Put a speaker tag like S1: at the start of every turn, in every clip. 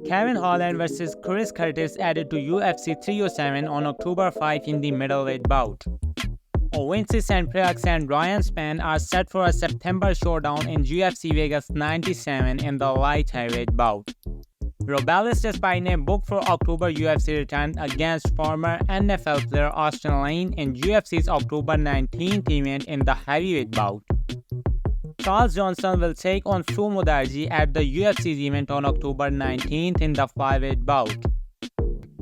S1: Kevin Holland vs Chris Curtis added to UFC 307 on October 5 in the middleweight bout. Ovincis and Priax and Ryan Spann are set for a September showdown in UFC Vegas 97 in the light heavyweight bout. Robelis Despine booked for October UFC return against former NFL player Austin Lane in UFC's October 19th event in the heavyweight bout. Charles Johnson will take on Fu Mudarji at the UFC's event on October 19th in the flyweight bout.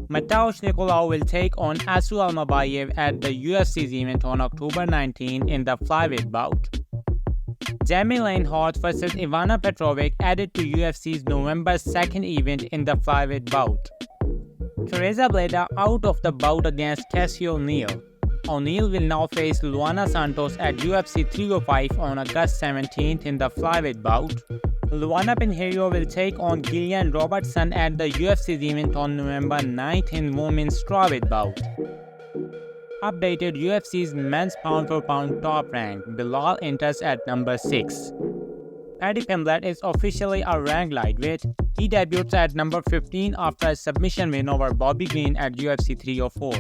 S1: Mateusz Nicolau will take on Asu Almabayev at the UFC's event on October 19th in the flyweight bout. Jamie Lane Horth vs Ivana Petrovic added to UFC's November 2nd event in the flyweight bout. Teresa Bleda out of the bout against Cassie O'Neill. O'Neill will now face Luana Santos at UFC 305 on August 17th in the flyweight bout. Luana Pinheiro will take on Gillian Robertson at the UFC's event on November 9th in women's strawweight bout. Updated UFC's men's pound-for-pound top rank, Belal enters at number 6. Paddy Pimblett is officially a ranked lightweight. He debuts at number 15 after a submission win over Bobby Green at UFC 304.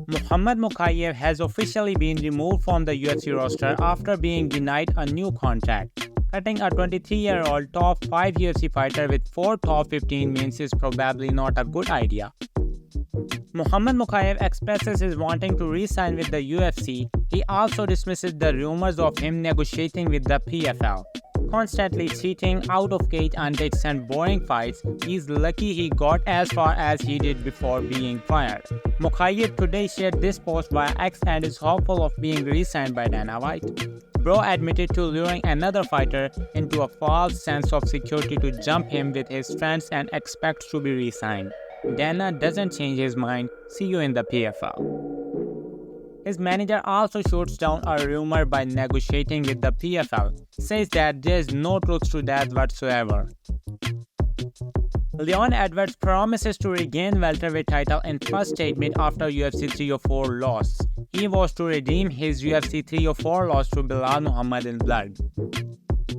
S1: Muhammad Mokaev has officially been removed from the UFC roster after being denied a new contract. Cutting a 23-year-old top 5 UFC fighter with 4 top 15 wins is probably not a good idea. Muhammad Mokaev expresses his wanting to re-sign with the UFC. He also dismisses the rumors of him negotiating with the PFL. Constantly cheating, out-of-cage antics and boring fights, he's lucky he got as far as he did before being fired. Mokaev today shared this post via X and is hopeful of being re-signed by Dana White. Bro admitted to luring another fighter into a false sense of security to jump him with his friends and expects to be re-signed. Dana doesn't change his mind. See you in the PFL. His manager also shoots down a rumor by negotiating with the PFL, says that there is no truth to that whatsoever. Leon Edwards promises to regain welterweight title in first statement after UFC 304 loss. He was to redeem his UFC 304 loss to Belal Muhammad in blood.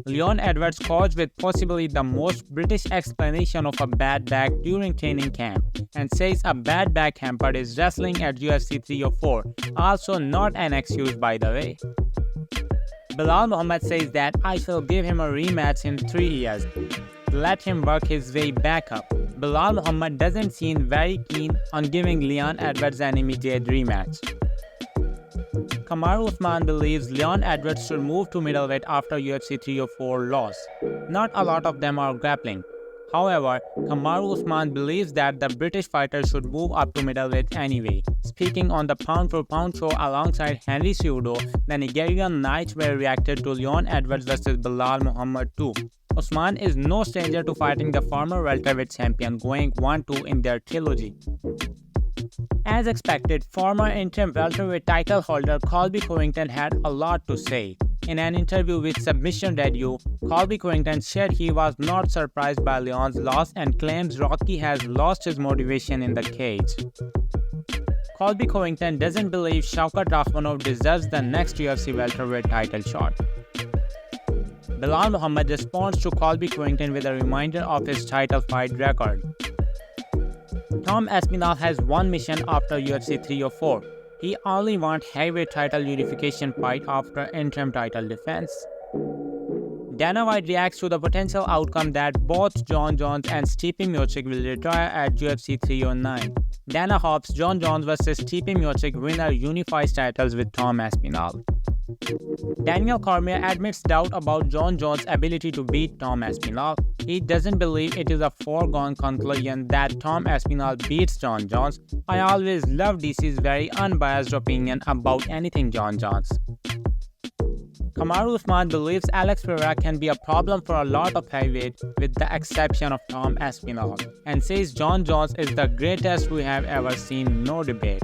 S1: Leon Edwards coached with possibly the most British explanation of a bad back during training camp and says a bad back hampered his wrestling at UFC 304, also not an excuse by the way. Belal Muhammad says that I shall give him a rematch in 3 years. Let him work his way back up. Belal Muhammad doesn't seem very keen on giving Leon Edwards an immediate rematch. Kamaru Usman believes Leon Edwards should move to middleweight after UFC 304 loss. Not a lot of them are grappling. However, Kamaru Usman believes that the British fighter should move up to middleweight anyway. Speaking on the Pound for Pound show alongside Henry Cejudo, the Nigerian Nightmare reacted to Leon Edwards vs Belal Muhammad too. Usman is no stranger to fighting the former welterweight champion, going 1-2 in their trilogy. As expected, former interim welterweight title holder Colby Covington had a lot to say. In an interview with Submission Radio, Colby Covington shared he was not surprised by Leon's loss and claims Rocky has lost his motivation in the cage. Colby Covington doesn't believe Shavkat Rakhmonov deserves the next UFC welterweight title shot. Belal Muhammad responds to Colby Covington with a reminder of his title fight record. Tom Aspinall has one mission after UFC 304. He only wants heavyweight title unification fight after interim title defense. Dana White reacts to the potential outcome that both Jon Jones and Stipe Miocic will retire at UFC 309. Dana hopes Jon Jones vs Stipe Miocic winner unifies titles with Tom Aspinall. Daniel Cormier admits doubt about Jon Jones' ability to beat Tom Aspinall. He doesn't believe it is a foregone conclusion that Tom Aspinall beats Jon Jones. I always love DC's very unbiased opinion about anything Jon Jones. Kamaru Usman believes Alex Pereira can be a problem for a lot of heavyweight with the exception of Tom Aspinall, and says Jon Jones is the greatest we have ever seen, no debate.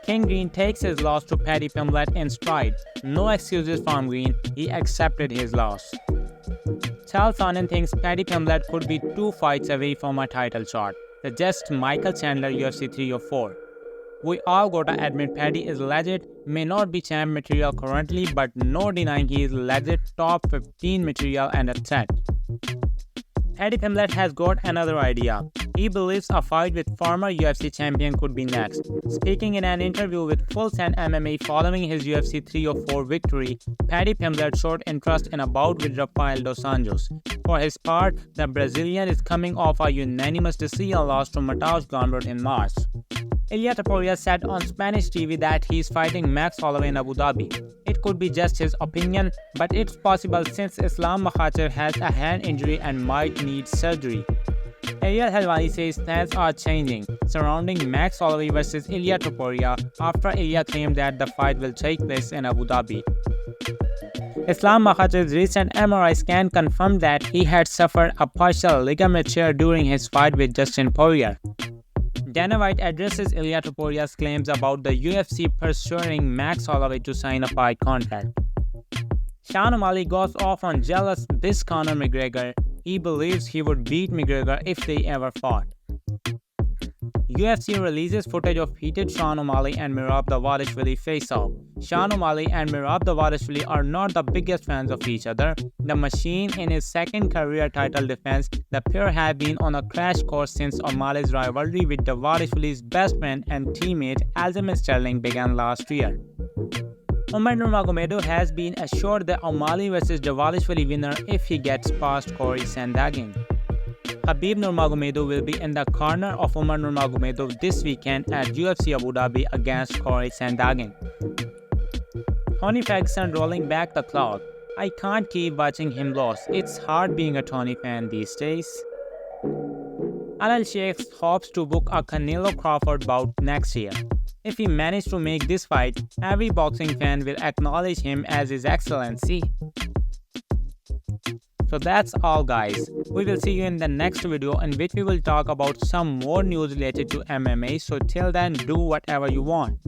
S1: King Green takes his loss to Paddy Pimblett in stride. No excuses from Green, he accepted his loss. Charles Sonnen thinks Paddy Pimblett could be 2 fights away from a title shot, suggests Michael Chandler UFC 304. We all gotta admit Paddy is legit, may not be champ material currently, but no denying he is legit top 15 material and a threat. Paddy Pimblett has got another idea. He believes a fight with former UFC champion could be next. Speaking in an interview with Full Send MMA following his UFC 304 victory, Paddy Pimblett showed interest in a bout with Rafael dos Anjos. For his part, the Brazilian is coming off a unanimous decision loss to Mateusz Gamrot in March. Ilia Topuria said on Spanish TV that he's fighting Max Holloway in Abu Dhabi. It could be just his opinion, but it's possible since Islam Makhachev has a hand injury and might need surgery. Ariel Helwani says plans are changing surrounding Max Holloway versus Ilia Topuria after Ilia claimed that the fight will take place in Abu Dhabi. Islam Makhachev's recent MRI scan confirmed that he had suffered a partial ligament tear during his fight with Dustin Poirier. Dana White addresses Ilia Topuria's claims about the UFC pursuing Max Holloway to sign a fight contract. Sean O'Malley goes off on jealous this Conor McGregor. He believes he would beat McGregor if they ever fought. UFC releases footage of heated Sean O'Malley and Merab Dvalishvili face-off. Sean O'Malley and Merab Dvalishvili are not the biggest fans of each other. The Machine, in his second career title defense, the pair have been on a crash course since O'Malley's rivalry with Dvalishvili's best friend and teammate Aljamain Sterling began last year. Umar Nurmagomedov has been assured the O'Malley vs Dvalishvili winner if he gets past Corey Sandhagen. Khabib Nurmagomedov will be in the corner of Umar Nurmagomedov this weekend at UFC Abu Dhabi against Corey Sandhagen. Tony Ferguson rolling back the clock. I can't keep watching him lose. It's hard being a Tony fan these days. Alal Sheikh hopes to book a Canelo Crawford bout next year. If he manages to make this fight, every boxing fan will acknowledge him as His Excellency. So that's all guys. We will see you in the next video in which we will talk about some more news related to MMA. So till then, do whatever you want.